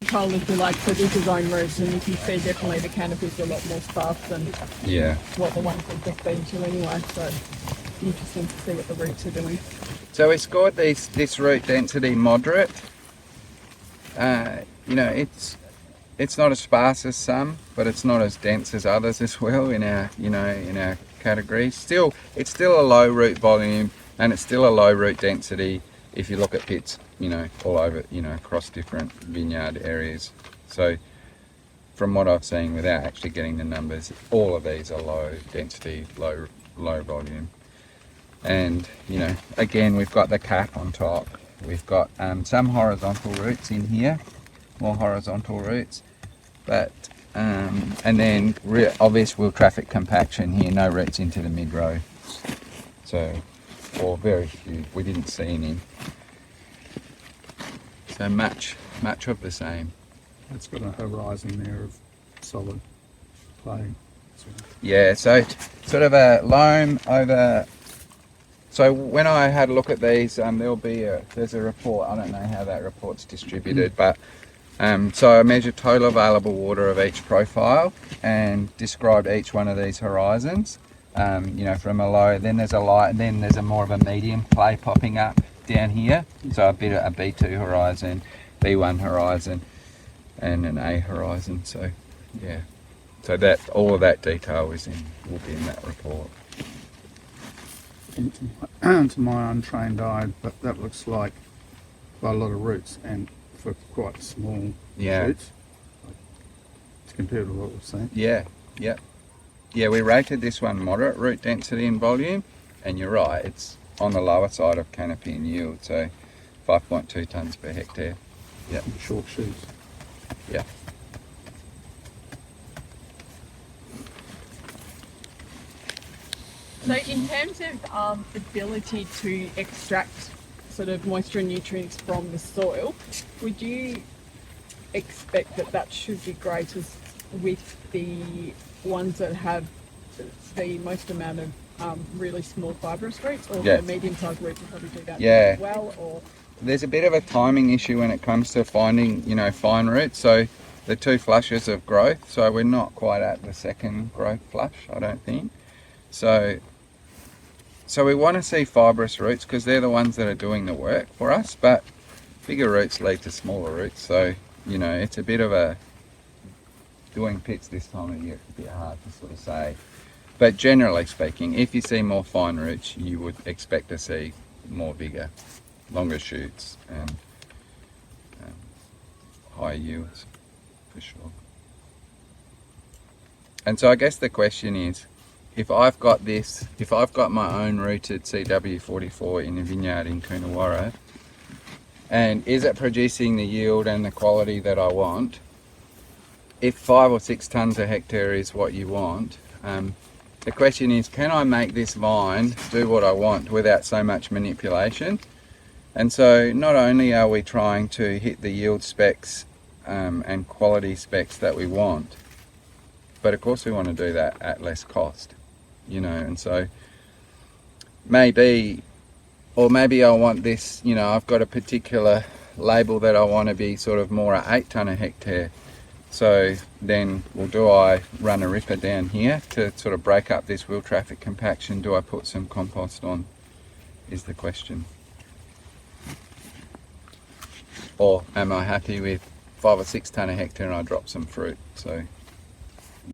control, if you like, for this is own roots, and you can see definitely the canopy's a lot more sparse than what the ones have just been to anyway. So interesting to see what the roots are doing. So we scored this root density moderate. You know, it's not as sparse as some, but it's not as dense as others as well in our, you know, in our categories. Still, it's still a low root volume, and it's still a low root density if you look at pits, you know, all over, you know, across different vineyard areas. So from what I've seen, without actually getting the numbers, all of these are low density, low volume. And, you know, again, we've got the cap on top. We've got some horizontal roots in here, more horizontal roots, but and then obvious wheel traffic compaction here, no roots into the mid row. So, or very few, we didn't see any. So much of the same. It's got a horizon there of solid clay. Yeah, so sort of a loam over. So when I had a look at these, there's a report. I don't know how that report's distributed, but so I measured total available water of each profile and described each one of these horizons. You know, from a low, then there's a light, and then there's a more of a medium clay popping up down here. So a B2 horizon, B1 horizon, and an A horizon. So yeah, so that all of that detail will be in that report. To my untrained eye, but that looks like quite a lot of roots, and for quite small shoots, compared to what we've seen. Yeah, we rated this one moderate root density and volume, and you're right, it's on the lower side of canopy and yield, so 5.2 tonnes per hectare. Yeah, short shoots. Yeah. So in terms of ability to extract sort of moisture and nutrients from the soil, would you expect that should be greater with the ones that have the most amount of really small fibrous roots, or the medium-sized roots will probably do that as well? Or there's a bit of a timing issue when it comes to finding, you know, fine roots. So the 2 flushes of growth, so we're not quite at the second growth flush, I don't think. So we want to see fibrous roots because they're the ones that are doing the work for us, but bigger roots lead to smaller roots. So, you know, it's a bit of a, doing pits this time of year, it's a bit hard to sort of say. But generally speaking, if you see more fine roots, you would expect to see more vigor, longer shoots, and higher yields, for sure. And so I guess the question is, if I've got my own rooted CW44 in a vineyard in Coonawarra, and is it producing the yield and the quality that I want? If 5 or 6 tonnes a hectare is what you want, the question is, can I make this vine do what I want without so much manipulation? And so not only are we trying to hit the yield specs and quality specs that we want, but of course we want to do that at less cost. You know, and so maybe I want this, you know, I've got a particular label that I want to be sort of more at 8 tonne a hectare. So then, well, do I run a ripper down here to sort of break up this wheel traffic compaction? Do I put some compost on, is the question. Or am I happy with 5 or 6 tonne a hectare and I drop some fruit? So